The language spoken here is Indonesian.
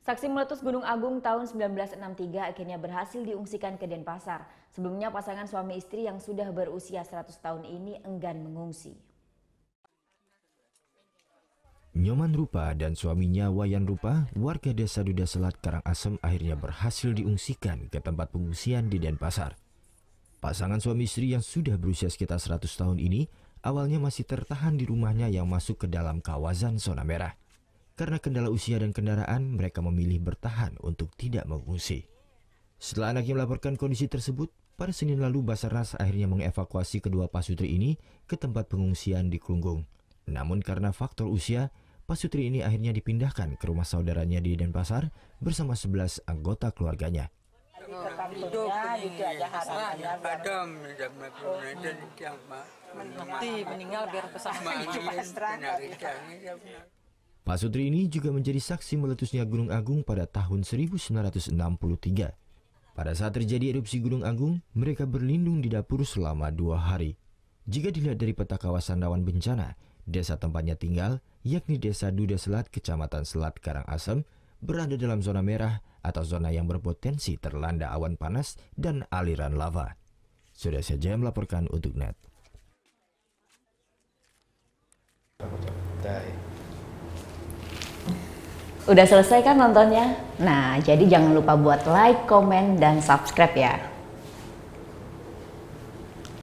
Saksi meletus Gunung Agung tahun 1963 akhirnya berhasil diungsikan ke Denpasar. Sebelumnya pasangan suami istri yang sudah berusia 100 tahun ini enggan mengungsi. Nyoman Rupa dan suaminya Wayan Rupa, warga desa Duda Selat Karangasem akhirnya berhasil diungsikan ke tempat pengungsian di Denpasar. Pasangan suami istri yang sudah berusia sekitar 100 tahun ini awalnya masih tertahan di rumahnya yang masuk ke dalam kawasan zona merah. Karena kendala usia dan kendaraan, mereka memilih bertahan untuk tidak mengungsi. Setelah anaknya melaporkan kondisi tersebut, pada Senin lalu Basarnas akhirnya mengevakuasi kedua pasutri ini ke tempat pengungsian di Klunggung. Namun karena faktor usia, pasutri ini akhirnya dipindahkan ke rumah saudaranya di Denpasar bersama 11 anggota keluarganya. Meninggal biar Pasutri ini juga menjadi saksi meletusnya Gunung Agung pada tahun 1963. Pada saat terjadi erupsi Gunung Agung, mereka berlindung di dapur selama 2 hari. Jika dilihat dari peta kawasan rawan bencana, desa tempatnya tinggal, yakni Desa Duda Selat, Kecamatan Selat Karangasem, berada dalam zona merah atau zona yang berpotensi terlanda awan panas dan aliran lava. Sudah saja melaporkan untuk NET. Udah selesai kan nontonnya? Nah, jadi jangan lupa buat like, komen, dan subscribe ya.